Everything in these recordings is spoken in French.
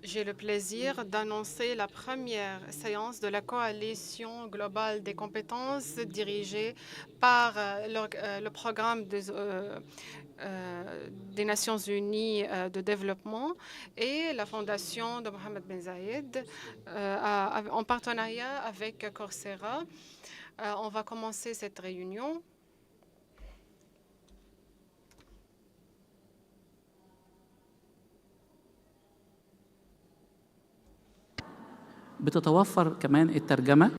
J'ai le plaisir d'annoncer la première séance de la Coalition globale des compétences dirigée par le programme des Nations unies de développement et la fondation de Mohamed Ben Zayed en partenariat avec Coursera. On va commencer cette réunion. بتتوفر كمان الترجمة.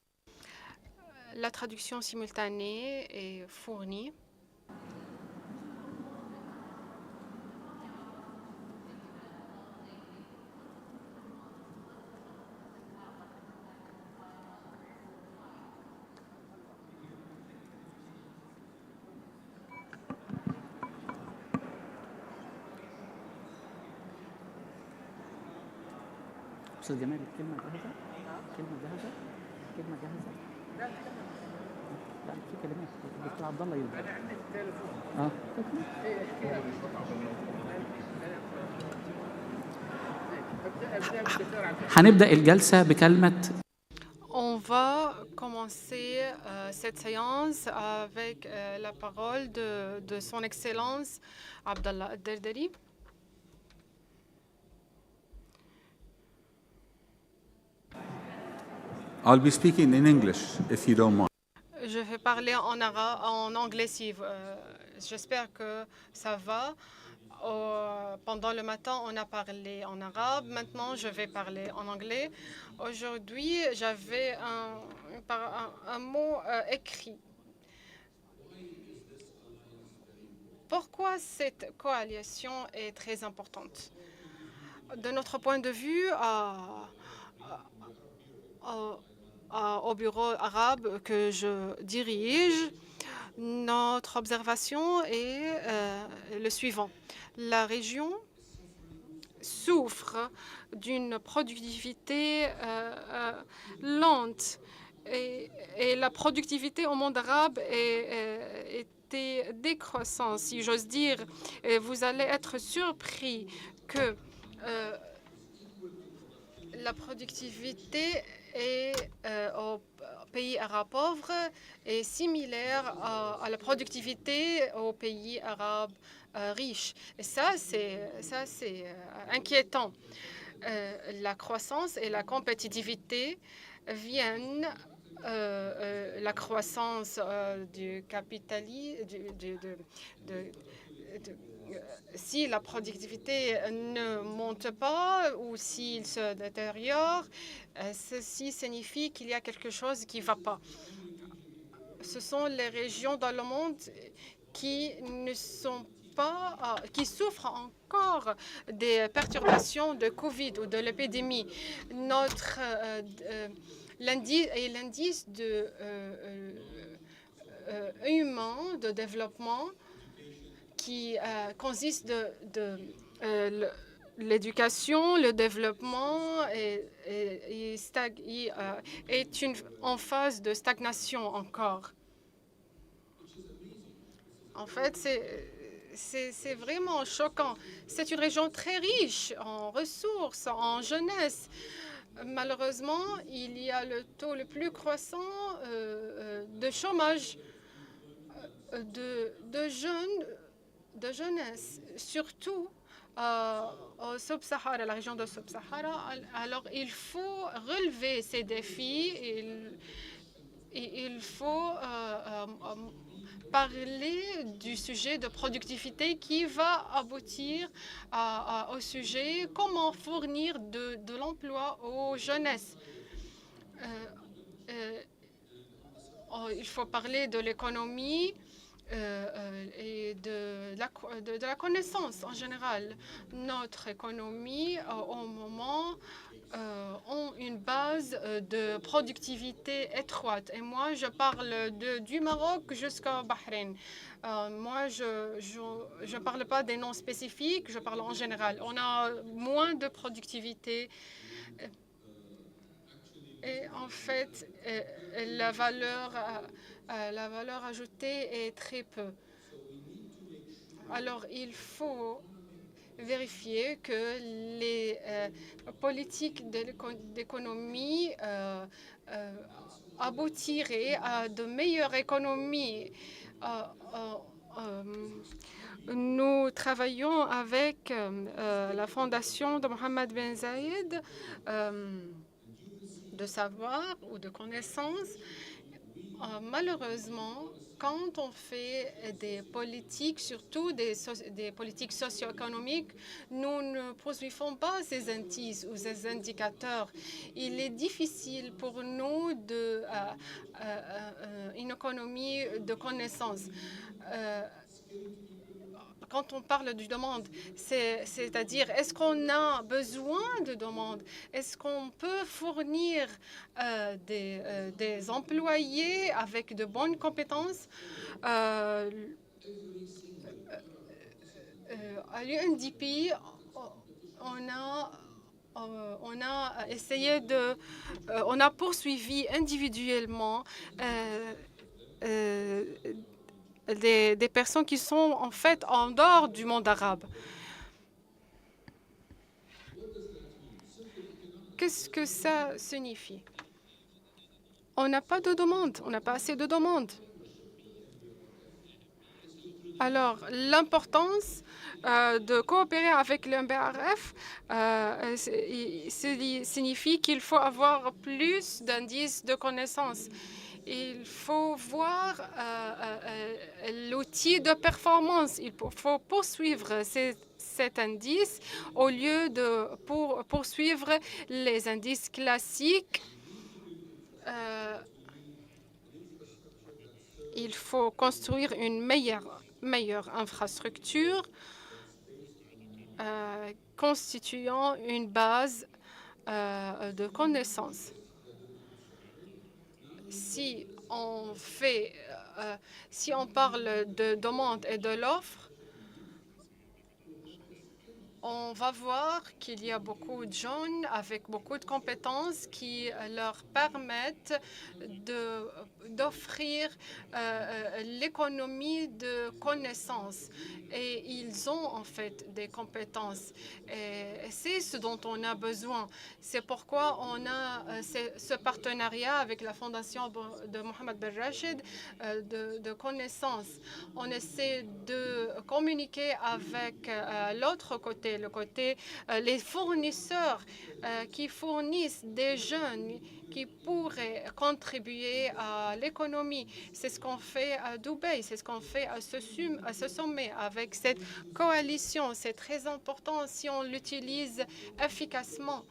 La traduction simultanée est fournie. أستاذ جمال الكلمة جاهزة؟ كلمة جاهزة؟ كلمة جاهزة؟ لا في كلمات الدكتور عبد الله يبدأ. أنا عندي التليفون. هنبدأ الجلسة بكلمة. On va commencer cette séance avec la parole de son Excellence Abdallah Derderi. I'll be speaking in English, if you don't mind. Je vais parler en anglais si j'espère que ça va. Pendant le matin, on a parlé en arabe. Maintenant, je vais parler en anglais. Aujourd'hui, j'avais un mot écrit. Pourquoi cette coalition est très importante? De notre point de vue, au bureau arabe que je dirige, notre observation est le suivant. La région souffre d'une productivité lente et la productivité au monde arabe était décroissante, si j'ose dire. Et vous allez être surpris que la productivité aux pays arabes pauvres est similaire à la productivité aux pays arabes riches. Et ça, c'est inquiétant. La croissance et la compétitivité viennent la croissance du capitalisme, si la productivité ne monte pas ou s'il se détériore, ceci signifie qu'il y a quelque chose qui ne va pas. Ce sont les régions dans le monde qui ne sont pas, qui souffrent encore des perturbations de Covid ou de l'épidémie. Notre l'indice humain de développement qui consiste de l'éducation, le développement est en phase de stagnation encore. En fait, c'est vraiment choquant. C'est une région très riche en ressources, en jeunesse. Malheureusement, il y a le taux le plus croissant de chômage de jeunes, de jeunesse, surtout au Sub-Sahara, la région de Sub-Sahara. Alors, il faut relever ces défis et il faut parler du sujet de productivité qui va aboutir au sujet comment fournir de l'emploi aux jeunesses. Il faut parler de l'économie et de la connaissance en général. Notre économie, au moment, ont une base de productivité étroite. Et moi, je parle du Maroc jusqu'au Bahreïn. Moi, je ne parle pas des noms spécifiques, je parle en général. On a moins de productivité. Et en fait, la valeur ajoutée est très peu. Alors, il faut vérifier que les politiques d'économie aboutiraient à de meilleures économies. Nous travaillons avec la fondation de Mohammed Ben Zayed de savoir ou de connaissances. Malheureusement, quand on fait des politiques, surtout des politiques socio-économiques, nous ne poursuivons pas ces indices ou ces indicateurs. Il est difficile pour nous de une économie de connaissances. Quand on parle de demande, c'est-à-dire est-ce qu'on a besoin de demande? Est-ce qu'on peut fournir des employés avec de bonnes compétences? À l'UNDP, on a essayé on a poursuivi individuellement des personnes qui sont en fait en dehors du monde arabe. Qu'est-ce que ça signifie? On n'a pas de demande, on n'a pas assez de demande. Alors, l'importance de coopérer avec le MBRF signifie qu'il faut avoir plus d'indices de connaissances. Il faut voir l'outil de performance. Il faut poursuivre cet indice au lieu de poursuivre les indices classiques. Il faut construire une meilleure infrastructure constituant une base de connaissances. Si on parle de demande et de l'offre, on va voir qu'il y a beaucoup de jeunes avec beaucoup de compétences qui leur permettent d'offrir l'économie de connaissances. Et ils ont en fait des compétences. Et c'est ce dont on a besoin. C'est pourquoi on a ce partenariat avec la fondation de Mohammed Ben Rachid de connaissances. On essaie de communiquer avec l'autre côté, le côté les fournisseurs qui fournissent des jeunes qui pourraient contribuer à l'économie. C'est ce qu'on fait à Dubaï, c'est ce qu'on fait à ce sommet avec cette coalition. C'est très important si on l'utilise efficacement.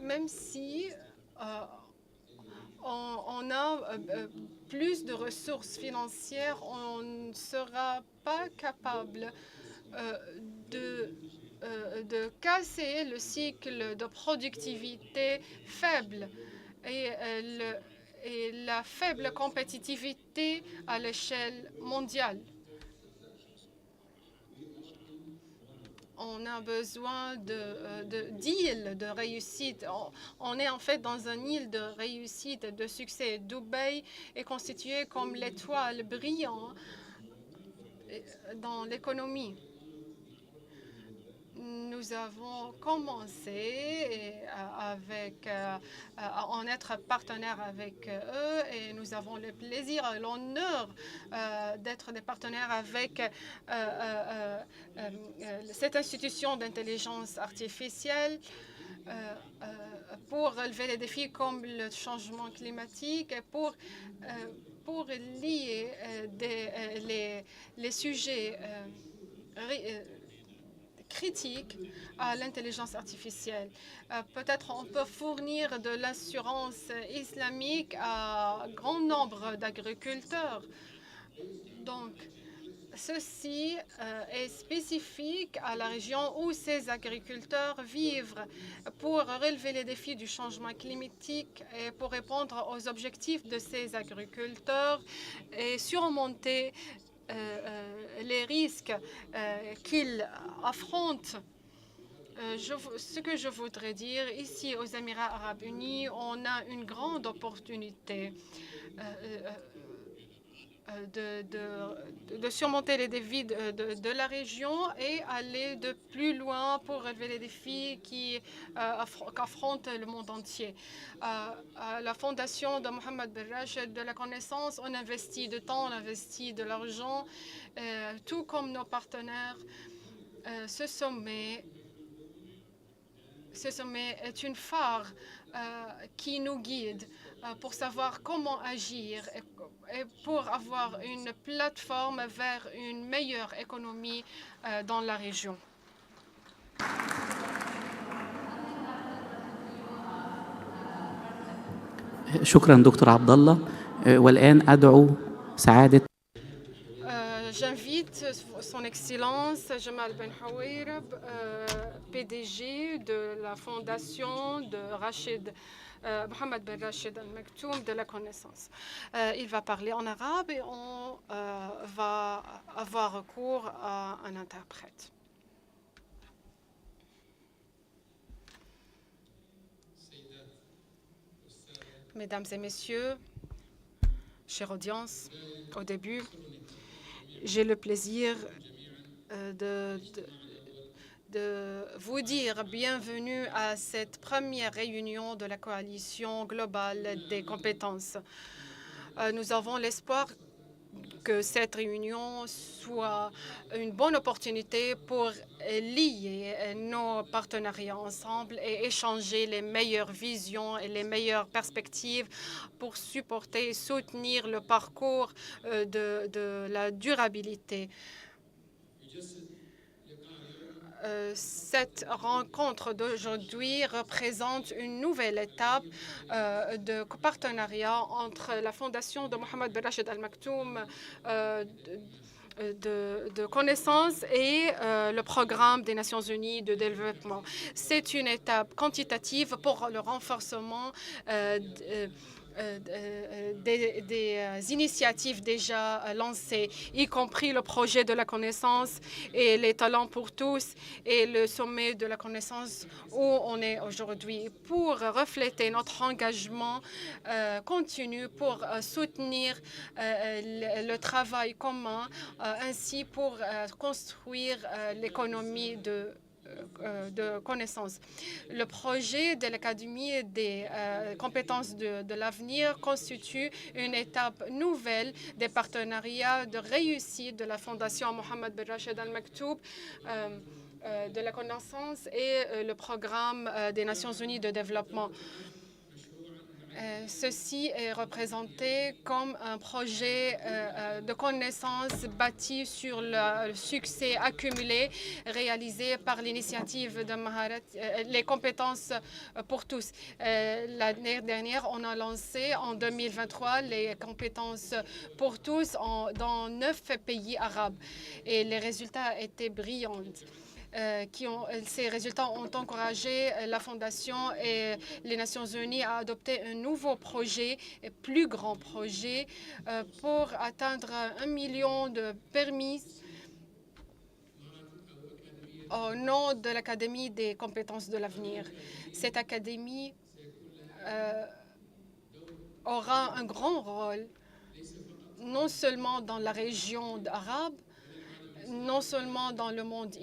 Même si on a plus de ressources financières, on ne sera pas capable de casser le cycle de productivité faible et la faible compétitivité à l'échelle mondiale. On a besoin d'îles de réussite. On est en fait dans une île de réussite, de succès. Dubaï est constitué comme l'étoile brillante dans l'économie. Nous avons commencé à en être partenaire avec eux et nous avons le plaisir et l'honneur d'être des partenaires avec cette institution d'intelligence artificielle pour relever les défis comme le changement climatique et pour lier les sujets critique à l'intelligence artificielle. Peut-être on peut fournir de l'assurance islamique à un grand nombre d'agriculteurs. Donc, ceci est spécifique à la région où ces agriculteurs vivent pour relever les défis du changement climatique et pour répondre aux objectifs de ces agriculteurs et surmonter les risques qu'ils affrontent. Ce que je voudrais dire, ici aux Émirats arabes unis, on a une grande opportunité. de surmonter les défis de la région et aller de plus loin pour relever les défis qu'affronte le monde entier. À la fondation de Mohamed Ben Rachid de la connaissance, on investit de temps, on investit de l'argent, tout comme nos partenaires. Ce sommet est une phare qui nous guide pour savoir comment agir et pour avoir une plateforme vers une meilleure économie dans la région. شكرا دكتور عبد الله. والآن أدعو سعادة J'invite son Excellence Jamal Ben Hawirab, PDG de la fondation de Mohamed Ben Rachid Al Maktoum de la connaissance. Il va parler en arabe et on va avoir recours à un interprète. Mesdames et messieurs, chère audience, au début, j'ai le plaisir de vous dire bienvenue à cette première réunion de la coalition globale des compétences. Nous avons l'espoir que cette réunion soit une bonne opportunité pour lier nos partenariats ensemble et échanger les meilleures visions et les meilleures perspectives pour supporter et soutenir le parcours de la durabilité. Cette rencontre d'aujourd'hui représente une nouvelle étape de partenariat entre la fondation de Mohamed Ben Rachid Al Maktoum de connaissances et le programme des Nations Unies de développement. C'est une étape quantitative pour le renforcement des initiatives déjà lancées, y compris le projet de la connaissance et les talents pour tous et le sommet de la connaissance où on est aujourd'hui, pour refléter notre engagement continu pour soutenir le travail commun, ainsi pour construire l'économie de connaissances. Le projet de l'Académie des compétences de l'avenir constitue une étape nouvelle des partenariats de réussite de la Fondation Mohamed Ben Rachid Al Maktoum de la connaissance et le programme des Nations Unies de développement. Ceci est représenté comme un projet de connaissance bâti sur le succès accumulé réalisé par l'initiative de Maharat, les compétences pour tous. L'année dernière, on a lancé en 2023 les compétences pour tous dans 9 pays arabes et les résultats étaient brillants. Ces résultats ont encouragé la Fondation et les Nations Unies à adopter un nouveau projet, un plus grand projet, pour atteindre 1 million de permis au nom de l'Académie des compétences de l'avenir. Cette académie aura un grand rôle, non seulement dans la région arabe, non seulement dans le monde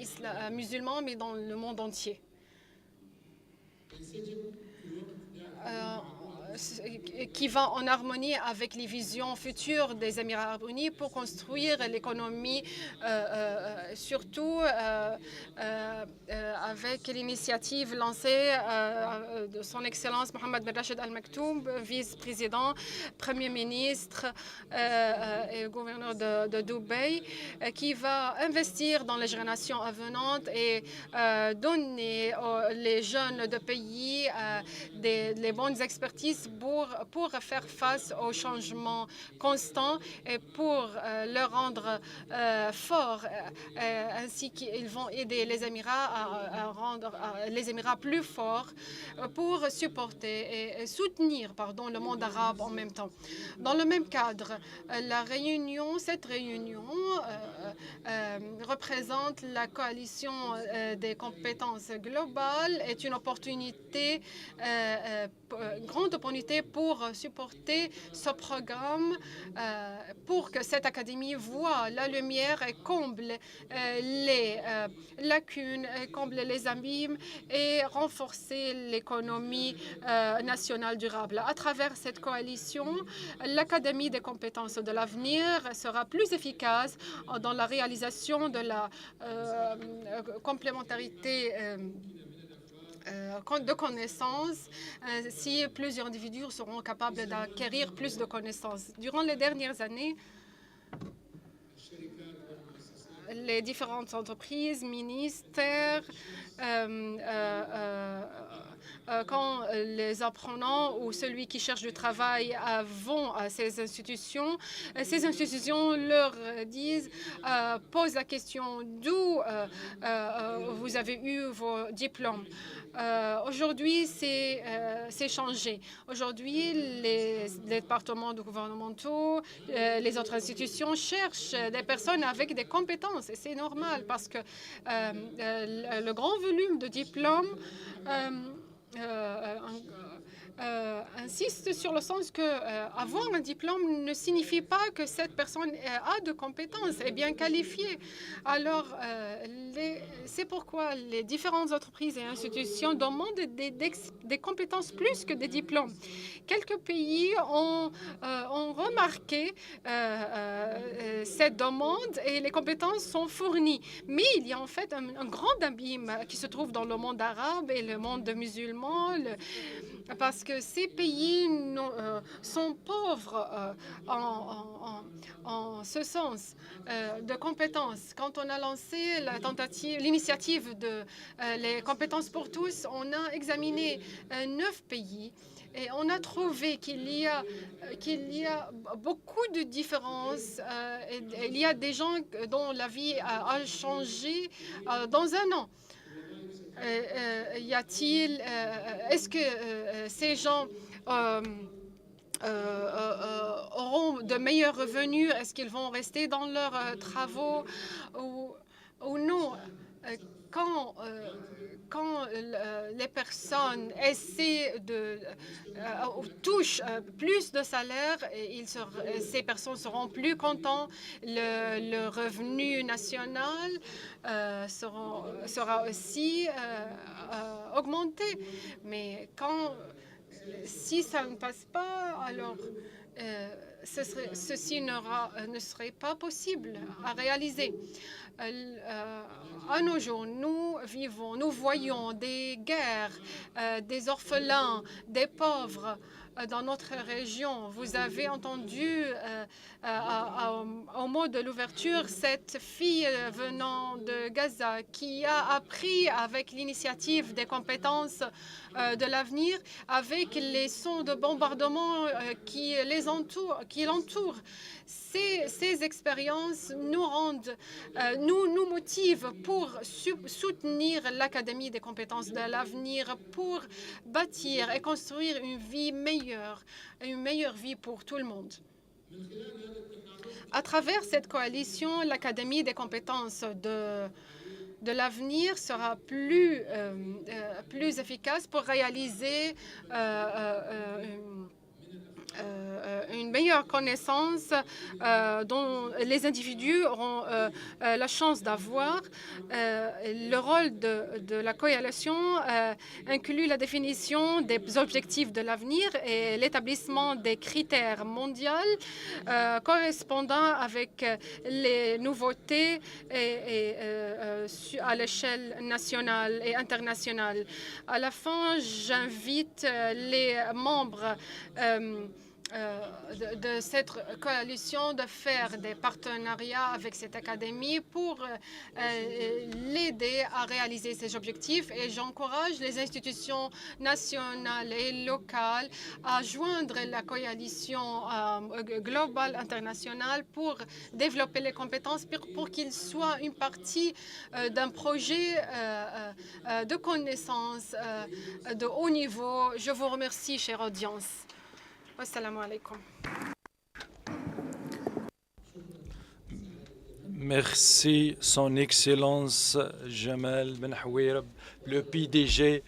musulman, mais dans le monde entier. Qui va en harmonie avec les visions futures des Émirats arabes unis pour construire l'économie, surtout avec l'initiative lancée de son Excellence Mohamed Ben Rachid Al Maktoum, vice-président, Premier ministre et gouverneur de Dubaï, qui va investir dans les générations venantes et donner les jeunes de pays les bonnes expertises pour faire face aux changements constants et pour leur rendre forts, ainsi qu'ils vont aider les Émirats à rendre les Émirats plus forts pour supporter et soutenir le monde arabe en même temps. Dans le même cadre, cette réunion représente la coalition des compétences globales, est une opportunité, une grande opportunité opportunité pour supporter ce programme, pour que cette académie voit la lumière et comble les lacunes, comble les abîmes et renforcer l'économie nationale durable. À travers cette coalition, l'Académie des compétences de l'avenir sera plus efficace dans la réalisation de la complémentarité de connaissances, si plusieurs individus seront capables d'acquérir plus de connaissances. Durant les dernières années, les différentes entreprises, ministères, quand les apprenants ou celui qui cherche du travail vont à ces institutions leur disent, posent la question d'où vous avez eu vos diplômes. Aujourd'hui, c'est changé. Aujourd'hui, les départements gouvernementaux, les autres institutions cherchent des personnes avec des compétences. Et c'est normal parce que le grand volume de diplômes insiste sur le sens que avoir un diplôme ne signifie pas que cette personne a de compétences, est bien qualifiée. Alors, c'est pourquoi les différentes entreprises et institutions demandent des compétences plus que des diplômes. Quelques pays ont remarqué cette demande et les compétences sont fournies. Mais il y a en fait un grand abîme qui se trouve dans le monde arabe et le monde musulman, parce que ces pays sont pauvres en ce sens de compétences. Quand on a lancé l'initiative de les compétences pour tous, on a examiné 9 pays et on a trouvé qu'il y a beaucoup de différences. Il y a des gens dont la vie a changé dans un an. Est-ce que ces gens auront de meilleurs revenus? Est-ce qu'ils vont rester dans leurs travaux ou non? Quand les personnes touchent plus de salaire, ces personnes seront plus contentes. Le revenu national sera aussi augmenté. Mais si ça ne passe pas, alors ceci ne serait pas possible à réaliser. À nos jours, nous voyons des guerres, des orphelins, des pauvres dans notre région. Vous avez entendu au mot de l'ouverture cette fille venant de Gaza qui a appris avec l'initiative des compétences de l'avenir, avec les sons de bombardement qui l'entourent. Ces expériences nous motivent pour soutenir l'Académie des compétences de l'avenir, pour bâtir et construire une meilleure vie pour tout le monde. À travers cette coalition, l'Académie des compétences de l'avenir sera plus efficace pour réaliser une meilleure connaissance dont les individus auront la chance d'avoir. Le rôle de la coalition inclut la définition des objectifs de l'avenir et l'établissement des critères mondiaux correspondant avec les nouveautés à l'échelle nationale et internationale. À la fin, j'invite les membres de cette coalition de faire des partenariats avec cette académie pour l'aider à réaliser ces objectifs, et j'encourage les institutions nationales et locales à joindre la coalition globale internationale pour développer les compétences pour qu'ils soient une partie d'un projet de connaissances de haut niveau. Je vous remercie, chère audience. Assalamu alaikum. Merci, Son Excellence Jamal Ben Houeireb, le PDG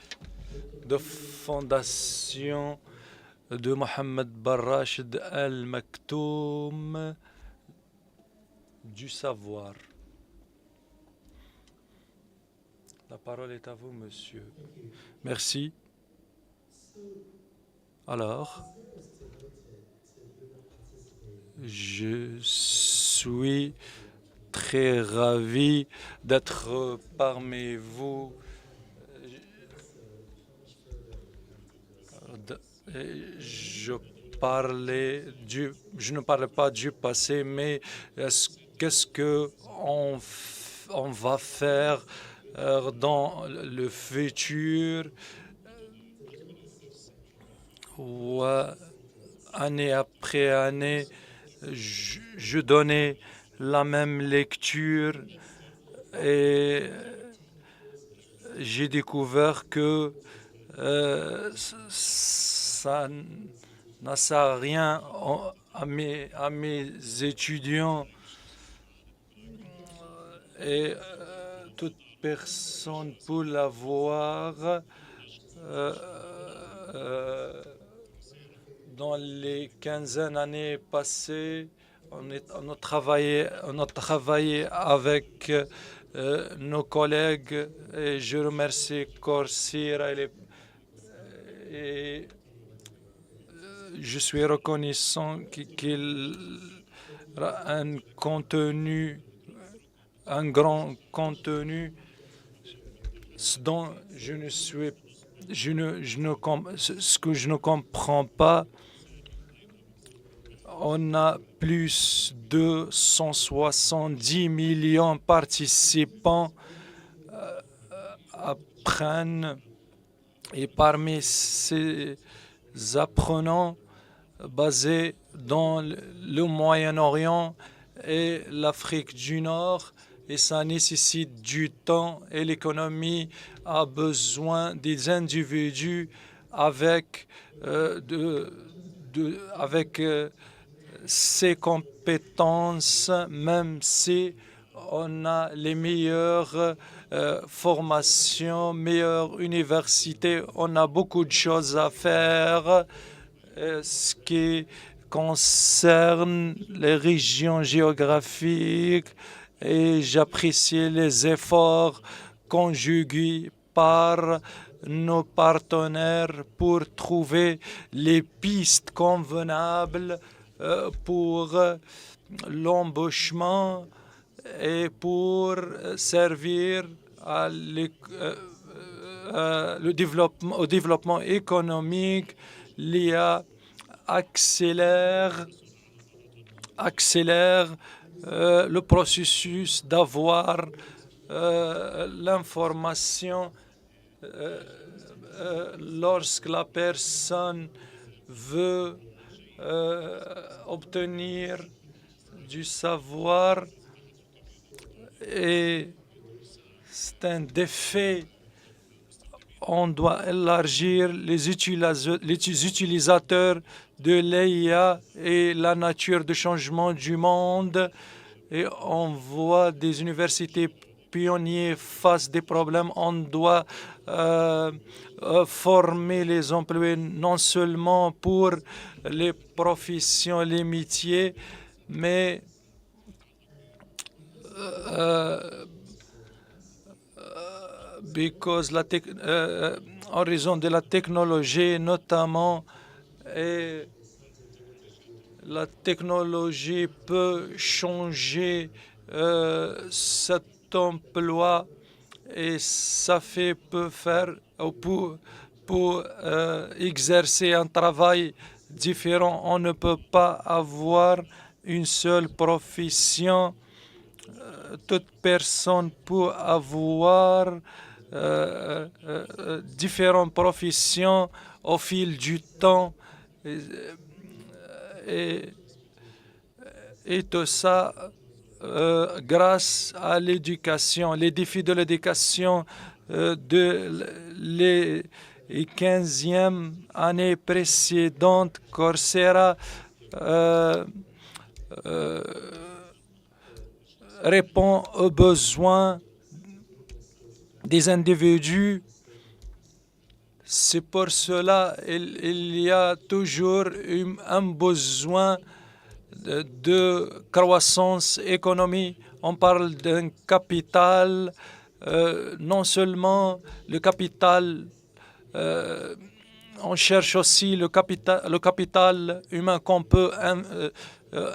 de Fondation de Mohamed Barrached Al Maktoum du savoir. La parole est à vous, monsieur. Merci. Alors, je suis très ravi d'être parmi vous. Je ne parlais pas du passé, mais qu'est-ce que on va faire dans le futur? Année après année, je donnais la même lecture et j'ai découvert que ça n'a sert à rien à mes étudiants et toute personne peut l'avoir dans les 15 années passées. On a travaillé avec nos collègues et je remercie Coursera et je suis reconnaissant qu'il a un grand contenu, ce que je ne comprends pas. On a plus de 170 millions de participants apprennent et parmi ces apprenants basés dans le Moyen-Orient et l'Afrique du Nord, et ça nécessite du temps et l'économie a besoin des individus avec ces compétences, même si on a les meilleures formations, meilleures universités, on a beaucoup de choses à faire. Ce qui concerne les régions géographiques, et j'apprécie les efforts conjugués par nos partenaires pour trouver les pistes convenables pour l'embauchement et pour servir au développement économique. L'IA accélère le processus d'avoir l'information lorsque la personne veut obtenir du savoir, et c'est un défi. On doit élargir les utilisateurs de l'IA et la nature de changement du monde, et on voit des universités pionniers face des problèmes. On doit former les employés non seulement pour les professions, les métiers, mais en raison de la technologie notamment, et la technologie peut changer cet emploi et ça peut faire pour exercer un travail différent. On ne peut pas avoir une seule profession. Toute personne peut avoir différentes professions au fil du temps, et tout ça grâce à l'éducation. Les défis de l'éducation de les 15e année précédente, Coursera répond aux besoins des individus. C'est pour cela il y a toujours un besoin de croissance économique. On parle d'un capital, non seulement le capital, on cherche aussi le capital humain qu'on peut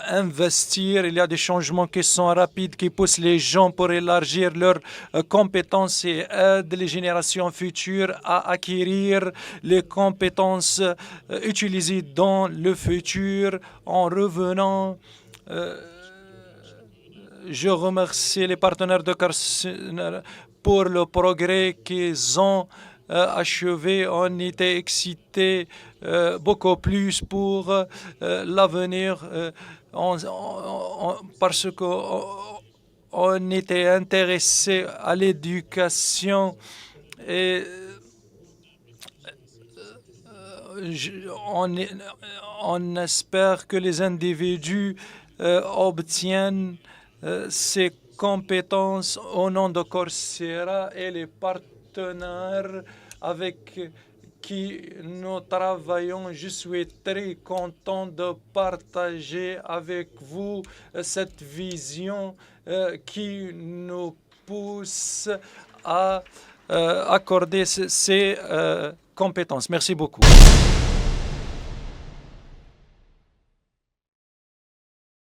investir. Il y a des changements qui sont rapides, qui poussent les gens pour élargir leurs compétences et aident les générations futures à acquérir les compétences utilisées dans le futur. En revenant, je remercie les partenaires de Carson pour le progrès qu'ils ont achevé. On était excités beaucoup plus pour l'avenir parce qu'on était intéressé à l'éducation et on espère que les individus obtiennent ces compétences au nom de Coursera et les partenaires avec qui nous travaillons. Je suis très content de partager avec vous cette vision qui nous pousse à accorder ces compétences. Merci beaucoup.